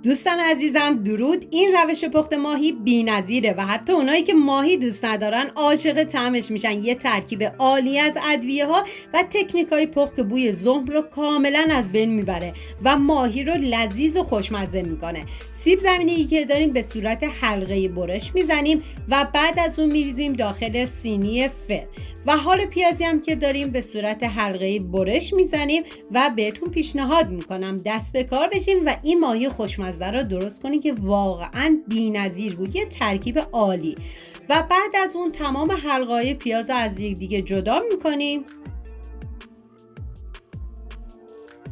دوستان عزیزم درود. این روش پخت ماهی بی‌نظیره و حتی اونایی که ماهی دوست ندارن عاشق طعمش میشن. یه ترکیب عالی از ادویه ها و تکنیکای پخت که بوی زهر رو کاملا از بین میبره و ماهی رو لذیذ و خوشمزه میکنه. سیب زمینی که داریم به صورت حلقه برش میزنیم و بعد از اون میریزیم داخل سینی فر و حال پیازی هم که داریم به صورت حلقه برش میزنیم و بهتون پیشنهاد میکنم دست به کار بشیم و این ماهی خوشمزه رو درست کنیم که واقعا بی‌نظیر بود. یه ترکیب عالی. و بعد از اون تمام حلقه‌های پیاز رو از یکدیگه جدا میکنیم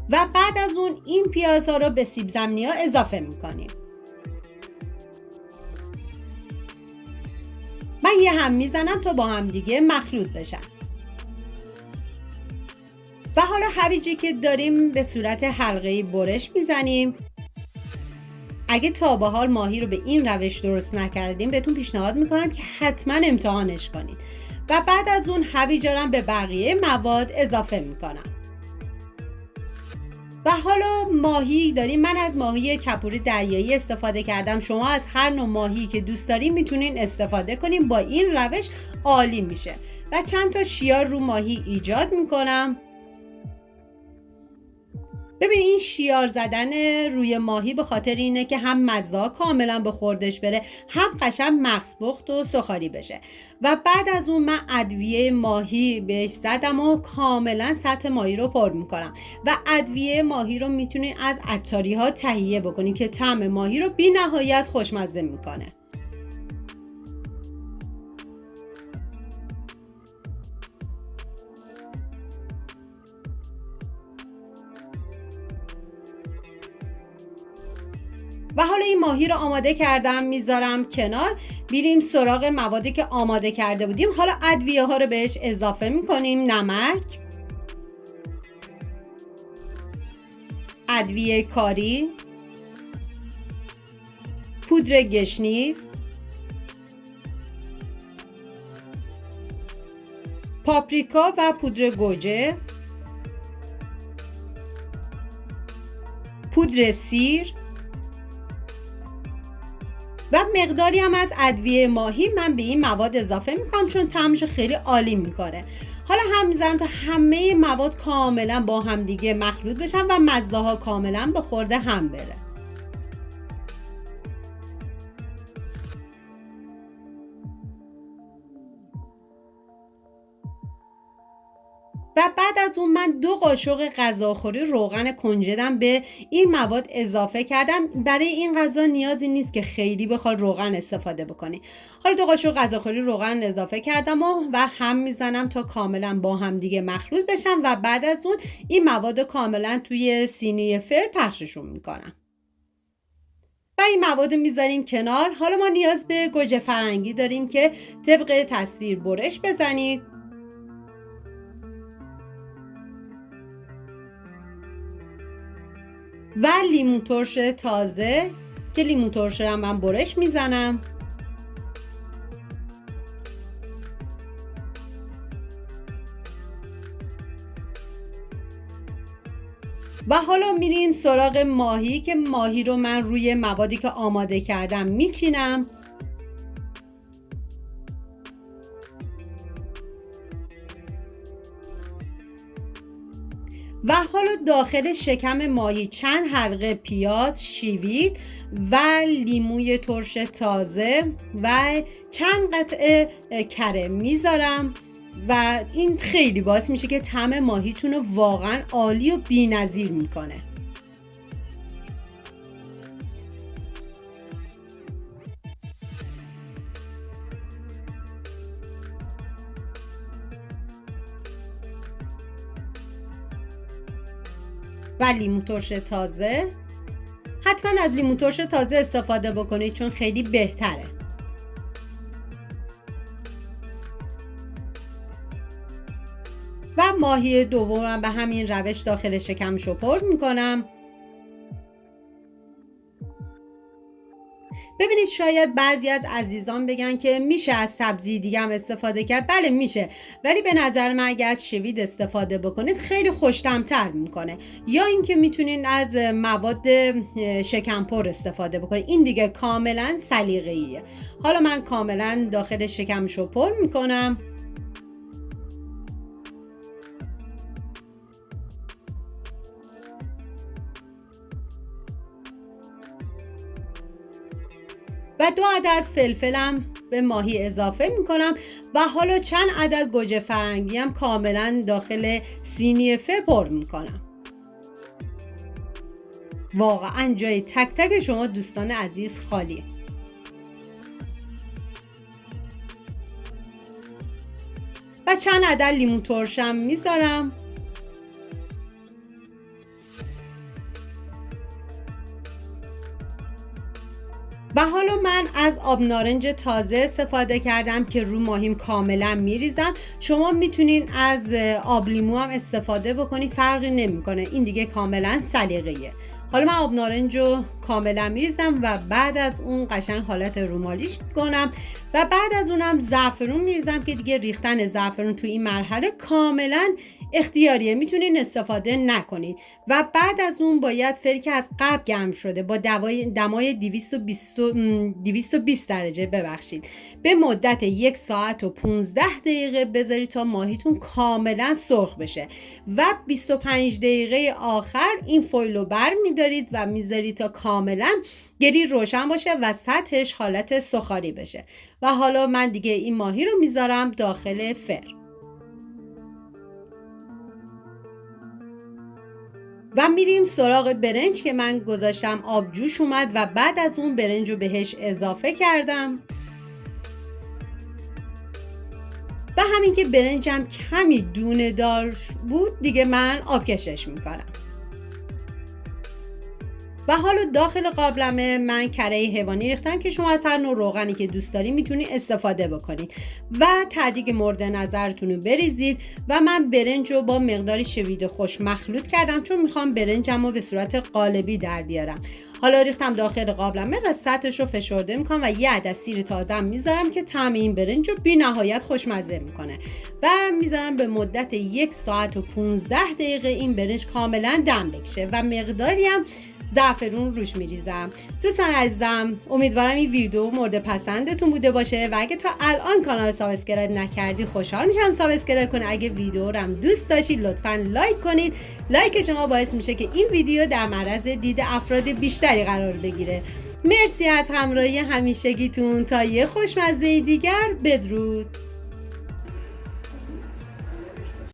و بعد از اون این پیازها رو به سیب زمینی ها اضافه میکنیم. من یه هم میزنم تا با هم دیگه مخلوط بشن. و حالا هویجی که داریم به صورت حلقه‌ای برش میزنیم. اگه تا به حال ماهی رو به این روش درست نکردیم بهتون پیشنهاد میکنم که حتما امتحانش کنید. و بعد از اون هویجا رو به بقیه مواد اضافه میکنم. و حالا ماهی داریم. من از ماهی کپور دریایی استفاده کردم. شما از هر نوع ماهی که دوست دارین میتونین استفاده کنین. با این روش عالی میشه. و چند تا شیار رو ماهی ایجاد میکنم. ببینید این شیار زدن روی ماهی به خاطر اینه که هم مزه کاملا به خوردش بره، هم قشنگ مغز پخت و سوخاری بشه. و بعد از اون من ادویه ماهی بهش زدم و کاملا سطح ماهی رو پر میکنم. و ادویه ماهی رو میتونین از عطاری ها تهیه بکنین که طعم ماهی رو بی نهایت خوشمزه میکنه. و حالا این ماهی رو آماده کردم میذارم کنار. میریم سراغ موادی که آماده کرده بودیم. حالا ادویه ها رو بهش اضافه میکنیم. نمک، ادویه کاری، پودر گشنیز، پاپریکا و پودر گوجه، پودر سیر و مقداری هم از ادویه ماهی من به این مواد اضافه میکنم چون طعمش خیلی عالی میکنه. حالا هم میذارم تا همه مواد کاملا با هم دیگه مخلوط بشن و مزه ها کاملا به خورده هم بره. و بعد از اون من 2 قاشق غذاخوری روغن کنجدم به این مواد اضافه کردم. برای این غذا نیازی نیست که خیلی بخواد روغن استفاده بکنی. حالا 2 قاشق غذاخوری روغن اضافه کردم و هم میزنم تا کاملا با هم دیگه مخلوط بشن و بعد از اون این مواد کاملا توی سینی فر پخششون میکنم. و این مواد میذاریم کنار. حالا ما نیاز به گوجه فرنگی داریم که طبق تصویر برش بزنید. و لیمو ترش تازه که لیمو ترش رو من برش میزنم. و حالا میریم سراغ ماهی که ماهی رو من روی موادی که آماده کردم میچینم. و حالا داخل شکم ماهی چند حلقه پیاز، شیوید و لیموی ترش تازه و چند قطعه کره میذارم و این خیلی باعث میشه که طعم ماهیتون رو واقعا عالی و بی‌نظیر میکنه. و لیمو ترش تازه، حتما از لیمو ترش تازه استفاده بکنید چون خیلی بهتره. و ماهی دومم به همین روش داخل شکمشو پر میکنم. ببینید شاید بعضی از عزیزان بگن که میشه از سبزی دیگه هم استفاده کرد. بله میشه، ولی به نظر من اگه از شوید استفاده بکنید خیلی خوش‌طعم‌تر میکنه. یا اینکه میتونین از مواد شکمپر استفاده بکنید، این دیگه کاملا سلیقه‌ایه. حالا من کاملا داخل شکمشو پر میکنم. و 2 عدد فلفلم به ماهی اضافه میکنم و حالا چند عدد گوجه فرنگی هم کاملا داخل سینی فر پر میکنم. واقعا جای تک تک شما دوستان عزیز خالیه. و چند عدد لیمو ترشم میذارم. و حالا من از آب نارنج تازه استفاده کردم که رو ماهیم کاملا میریزم. شما میتونین از آب لیمو هم استفاده بکنید، فرقی نمیکنه، این دیگه کاملا سلیقه‌ایه. حالا من آب نارنج رو کاملا میریزم و بعد از اون قشنگ حالت رومالیش میکنم و بعد از اونم زعفرون میریزم که دیگه ریختن زعفرون تو این مرحله کاملا اختیاریه، میتونین استفاده نکنید. و بعد از اون باید فری که از قبل گرم شده با دمای 220 درجه به مدت 1 ساعت و 15 دقیقه بذارید تا ماهیتون کاملا سرخ بشه و 25 دقیقه آخر این فویل رو بر میدارید و میذارید تا کاملا گری روشن باشه و سطحش حالت سوخاری بشه. و حالا من دیگه این ماهی رو میذارم داخل فر و میریم سراغ برنج که من گذاشتم آب جوش اومد و بعد از اون برنج رو بهش اضافه کردم و همین که برنجم کمی دونه دار بود دیگه من آب کشش میکنم. و حالا داخل قابلمه من کره حیوانی ریختم که شما از هر نوع روغنی که دوست دارید میتونید استفاده بکنید و ته‌دیگ مورد نظرتون رو بریزید. و من برنج رو با مقداری شوید خوش مخلوط کردم چون میخوام برنجم رو به صورت قالبی در بیارم. حالا ریختم داخل قابلمه و سطحش رو فشرده میکنم و 1 عدد سیر تازه هم میذارم که طعم این برنج رو بی نهایت خوشمزه میکنه و میذارم به مدت 1 ساعت و 15 دقیقه این برنج کاملا دم بکشه و مقداری هم زعفرون روش میریزم. دوستان عزیزم امیدوارم این ویدیو مورد پسندتون بوده باشه و اگه تا الان کانال رو سابسکرایب نکردی خوشحال میشم سابسکرایب کنید. اگه ویدیو رو هم دوست داشتید لطفاً لایک کنید. لایک شما باعث میشه که این ویدیو در معرض دید افراد بیشتری قرار بگیره. مرسی از همراهی همیشگیتون. تا یه خوشمزه دیگر، بدرود.